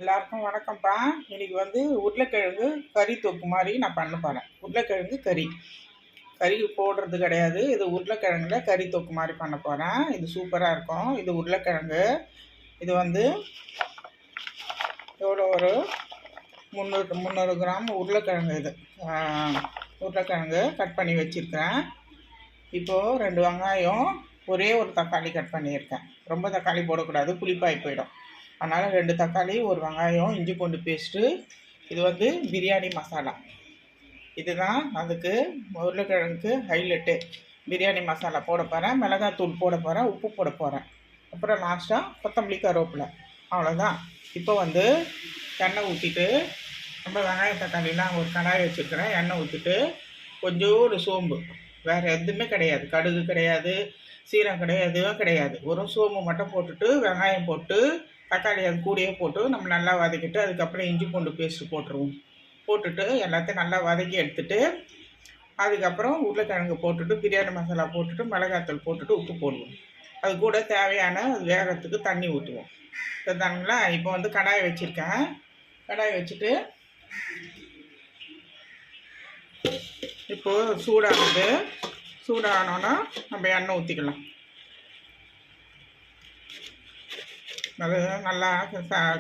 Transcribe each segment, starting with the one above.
எல்லாருக்கும் வணக்கம்ப்பா. இன்னைக்கு உருளைக்கிழங்கு கறி தொக்கு மாதிரி நான் பண்ண போகிறேன். உருளைக்கிழங்கு கறி கறி போடுறது கிடையாது. இது உருளைக்கிழங்குல கறி தொக்கு மாதிரி பண்ண போகிறேன். இது சூப்பராக இருக்கும். இது உருளைக்கிழங்கு. இது எவ்வளோ ஒரு 300 கிராம் உருளைக்கிழங்கு. இது உருளைக்கிழங்கு கட் பண்ணி வச்சுருக்கேன். இப்போது 2 வெங்காயம், ஒரே ஒரு தக்காளி கட் பண்ணியிருக்கேன். ரொம்ப தக்காளி போடக்கூடாது, புளிப்பாகி போயிடும். அதனால் 2 தக்காளி, ஒரு வெங்காயம், இஞ்சி பூண்டு பேஸ்ட்டு. இது பிரியாணி மசாலா. இதுதான் அதுக்கு உருளைக்கிழங்குக்கு ஹைலைட்டு. பிரியாணி மசாலா போட போகிறேன், மிளகாத்தூள் போட போகிறேன், உப்பு போட போகிறேன். அப்புறம் லாஸ்ட்டாக கொத்தமல்லி, கருவேப்பிலை. அவ்வளோதான். இப்போ எண்ணெய் ஊற்றிட்டு, நம்ம வெங்காயம் தக்காளிலாம் ஒரு கடாய் வச்சுருக்கிறேன். எண்ணெய் ஊற்றிட்டு கொஞ்சோண்டு சோம்பு, வேறு எதுவுமே கிடையாது. கடுகு கிடையாது, சீரகம் கிடையாது, எதுவும் கிடையாது. ஒரு சோம்பு மட்டும் போட்டுட்டு வெங்காயம் போட்டு தக்காளி அது கூடயே போட்டு நம்ம நல்லா வதக்கிட்டு, அதுக்கப்புறம் இஞ்சி பூண்டு பேஸ்ட்டு போட்டுருவோம். போட்டுட்டு எல்லாத்தையும் நல்லா வதக்கி எடுத்துட்டு, அதுக்கப்புறம் உருளைக்கிழங்கு போட்டுட்டு, பிரியாணி மசாலா போட்டுட்டு, மிளகாத்தூள் போட்டுட்டு, உப்பு போடுவோம். அது கூட தேவையான வேகத்துக்கு தண்ணி ஊற்றுவோம். சரிதானுங்களா? இப்போ கடாய் வச்சுருக்கேன். கடாய் வச்சுட்டு இப்போது சூடானோன்னா நம்ம எண்ணெய் ஊற்றிக்கலாம். அது நல்லா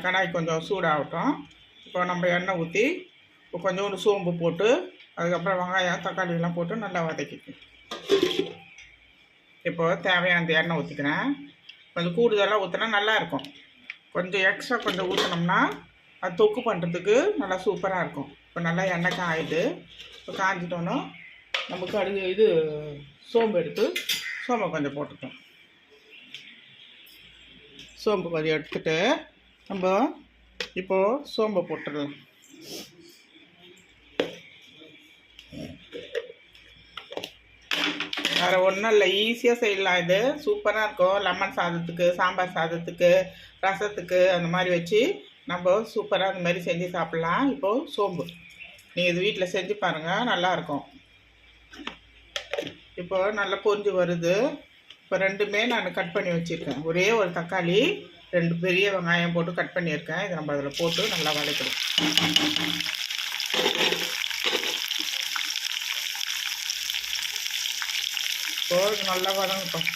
கடாய் கொஞ்சம் சூடாகட்டும். இப்போ நம்ம எண்ணெய் ஊற்றி இப்போ கொஞ்சோண்டு சோம்பு போட்டு, அதுக்கப்புறம் வெங்காயம் தக்காளியெல்லாம் போட்டு நல்லா வதக்கிக்கும். இப்போது தேவையான எண்ணெய் ஊற்றிக்கிறேன். கொஞ்சம் கூடுதலாக ஊற்றினா நல்லாயிருக்கும். கொஞ்சம் எக்ஸ்ட்ரா கொஞ்சம் ஊற்றினோம்னா அது தொக்கு பண்ணுறதுக்கு நல்லா சூப்பராக இருக்கும். இப்போ நல்லா எண்ணெய் காயுது. இப்போ காஞ்சிட்டோன்னா நம்ம கடுகு சோம்பு எடுத்து சோம்பை கொஞ்சம் போட்டுட்டோம். சோம்பு கொஞ்சம் எடுத்துகிட்டு நம்ம இப்போது சோம்பை போட்டுடலாம். வேறு ஒன்றும் இல்லை, ஈஸியாக செய்யலாம். இது சூப்பராக இருக்கும். லெமன் சாதத்துக்கு, சாம்பார் சாதத்துக்கு, ரசத்துக்கு அந்த மாதிரி வச்சு நம்ம சூப்பராக அந்த மாதிரி செஞ்சு சாப்பிட்லாம். இப்போது சோம்பு நீங்கள் இது வீட்டில் செஞ்சு பாருங்கள், நல்லாயிருக்கும். இப்போ நல்லா பொரிஞ்சு வருது. இப்போ ரெண்டுமே நான் கட் பண்ணி வச்சுருக்கேன். ஒரே ஒரு தக்காளி, 2 பெரிய வெங்காயம் போட்டு கட் பண்ணியிருக்கேன். இதை நம்ம அதில் போட்டு நல்லா வதக்கணும். இப்போ இது நல்லா வதங்கட்டும்.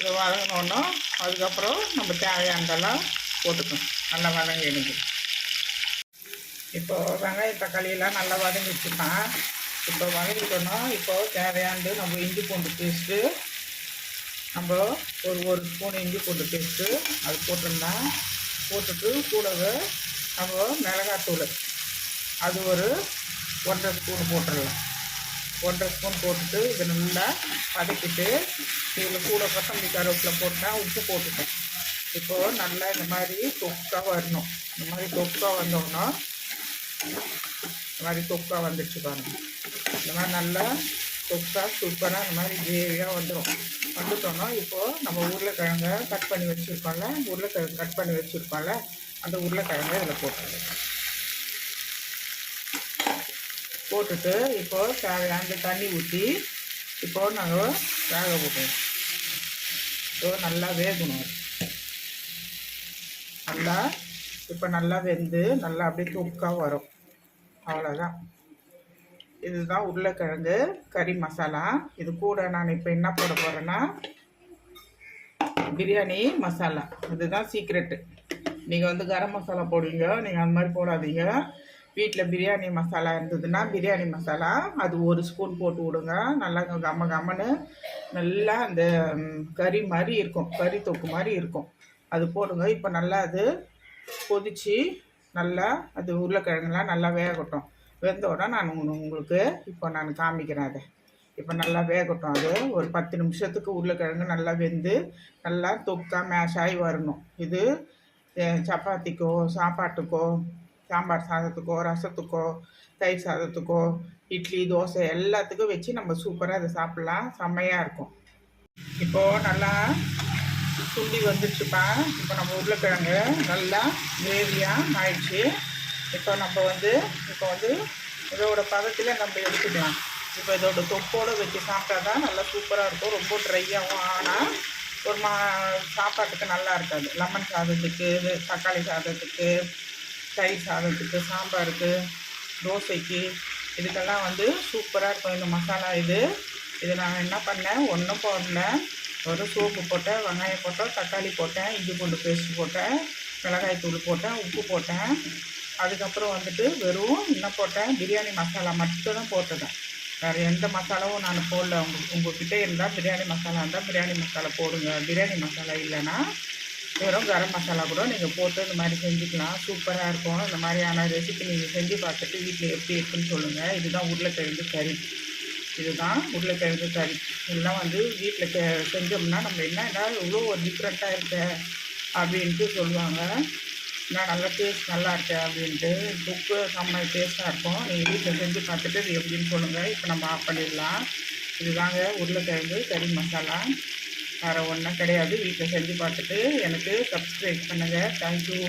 இது வதங்கினோன்னா அதுக்கப்புறம் நம்ம தேவையானதெல்லாம் போட்டுக்கணும். நல்லா வதங்கி எனக்கு இப்போது வெங்காயம் தக்காளியெல்லாம் நல்லா வதங்கி வச்சுருக்கேன். இப்போ வதங்கிட்டோன்னா இப்போது தேவையானது நம்ம இஞ்சி பூண்டு பேஸ்ட்டு, நம்ம ஒரு ஸ்பூன் இஞ்சி பூண்டு பேஸ்ட்டு அது போட்டிருந்தேன். போட்டுட்டு கூடவே நம்ம மிளகாத்தூள் அது ஒரு 1.5 ஸ்பூன் போட்டுடலாம். 1.5 ஸ்பூன் போட்டுட்டு இதை நல்லா வதக்கிட்டு, இதில் கூட கொத்தமல்லி கருவேப்பிலை போட்டேன், உப்பு போட்டுட்டேன். இப்போது நல்லா இந்த மாதிரி தொக்காக வரணும். இந்த மாதிரி தொக்காக வந்தோன்னா, இந்த மாதிரி தொக்காக வந்துடுச்சு பாருங்கள். இந்த மாதிரி நல்லா தொக்கா சூப்பராக இந்த மாதிரி கிரேவியாக வந்துட்டோன்னா இப்போது நம்ம உருளைக்கிழங்கை கட் பண்ணி வச்சுருக்கோம்ல, உருளைக்கிழங்கு கட் பண்ணி வச்சுருக்கோம்ல, அந்த உருளைக்கிழங்கை இதில் போட்டுட்டு இப்போது தேவையான தண்ணி ஊற்றி இப்போது நாங்கள் வேக போட்டுவோம். இப்போது நல்லா வேகணும். இப்போ நல்லா வெந்து நல்லா அப்படியே தொக்காக வரும். அவ்வளோதான். இதுதான் உருளைக்கிழங்கு கறி மசாலா. இது கூட நான் இப்போ என்ன போட போகிறேன்னா பிரியாணி மசாலா. இதுதான் சீக்ரெட்டு. நீங்கள் கரம் மசாலா போடுவீங்க, நீங்கள் அந்த மாதிரி போடாதீங்க. வீட்டில் பிரியாணி மசாலா இருந்ததுன்னா பிரியாணி மசாலா அது 1 ஸ்பூன் போட்டு விடுங்க. நல்லா கம்மன்னு நல்லா அந்த கறி மாதிரி இருக்கும், கறி தொக்கு மாதிரி இருக்கும். அது போடுங்க. இப்போ நல்லா அது கொதித்து நல்லா அது உருளைக்கிழங்குலாம் நல்லா வேகட்டும். வெந்தோடனே நான் உங்களுக்கு இப்போ நான் காமிக்கிறேன். அதை இப்போ நல்லா வேகட்டும். அது ஒரு 10 நிமிஷத்துக்கு உருளைக்கிழங்கு நல்லா வெந்து நல்லா தொக்கா மேஷ் ஆகி வரணும். இது சப்பாத்திக்கோ, சாப்பாட்டுக்கோ, சாம்பார் சாதத்துக்கோ, ரசத்துக்கோ, தயிர் சாதத்துக்கோ, இட்லி, தோசை எல்லாத்துக்கும் வச்சு நம்ம சூப்பராக அதை சாப்பிட்லாம். செம்மையாக இருக்கும். இப்போது நல்லா சுண்டி வந்துடுச்சுப்பா. இப்போ நம்ம உருளைக்கிழங்கு நல்லா கிரேவியாக ஆயிடுச்சு. இப்போ நம்ம இதோட பதத்தில் நம்ம எடுத்துக்கலாம். இப்போ இதோட தொப்போடு வச்சு சாப்பிட்டா தான் நல்லா சூப்பராக இருக்கும். ரொம்ப ட்ரையாகவும் ஆனால் ஒரு சாப்பாட்டுக்கு நல்லா இருக்காது. லெமன் சாதத்துக்கு, தக்காளி சாதத்துக்கு, தயிர் சாதத்துக்கு, சாம்பாருக்கு, தோசைக்கு இதுக்கெல்லாம் வந்து சூப்பராக இருக்கும் இந்த மசாலா இது. இது நான் என்ன பண்ணேன், ஒன்றும் போடல. ஒரு சோப்பு போட்டேன், வெங்காயம் போட்டேன், தக்காளி போட்டேன், இஞ்சி பூண்டு பேஸ்ட் போட்டேன், மிளகாய் தூள் போட்டேன், உப்பு போட்டேன். அதுக்கப்புறம் வந்துட்டு வெறும் என்ன போட்டேன், பிரியாணி மசாலா மட்டும் தான் போட்டுட்டேன். வேறு எந்த மசாலாவும் நான் போடல. உங்கள்கிட்ட இருந்தால் பிரியாணி மசாலா இருந்தால் பிரியாணி மசாலா போடுங்க. பிரியாணி மசாலா இல்லைன்னா வெறும் கரம் மசாலா கூட நீங்கள் போட்டு இந்த மாதிரி செஞ்சுக்கலாம். சூப்பராக இருக்கும். இந்த மாதிரியான ரெசிபி நீங்கள் செஞ்சு பார்த்துட்டு வீட்டில் எப்படி இருக்குன்னு சொல்லுங்கள். இதுதான் உருளைக்கிழங்கு கறி. இதுதான் உருளைக்கிழங்கு கறி. இதெல்லாம் வந்து வீட்டில் செஞ்சோம்னா நம்ம என்னடா இவ்வளோ ஒரு டிஃப்ரெண்ட்டாக இருக்க அப்படின்ட்டு சொல்லுவாங்க. நான் நல்லா டேஸ்ட் நல்லா இருக்கேன் அப்படின்ட்டு. உப்பு செம்ம டேஸ்ட்டாக இருக்கும். நீங்கள் வீட்டில் செஞ்சு பார்த்துட்டு இது எப்படின்னு சொல்லுங்கள். இப்போ நம்ம ஆஃப் பண்ணிடலாம். இதுதாங்க உருளைக்கிழங்கு கறி மசாலா. வேறு ஒன்றும் கிடையாது. வீட்டில் செஞ்சு பார்த்துட்டு எனக்கு சப்ஸ்கிரைப் பண்ணுங்கள். தேங்க்யூ.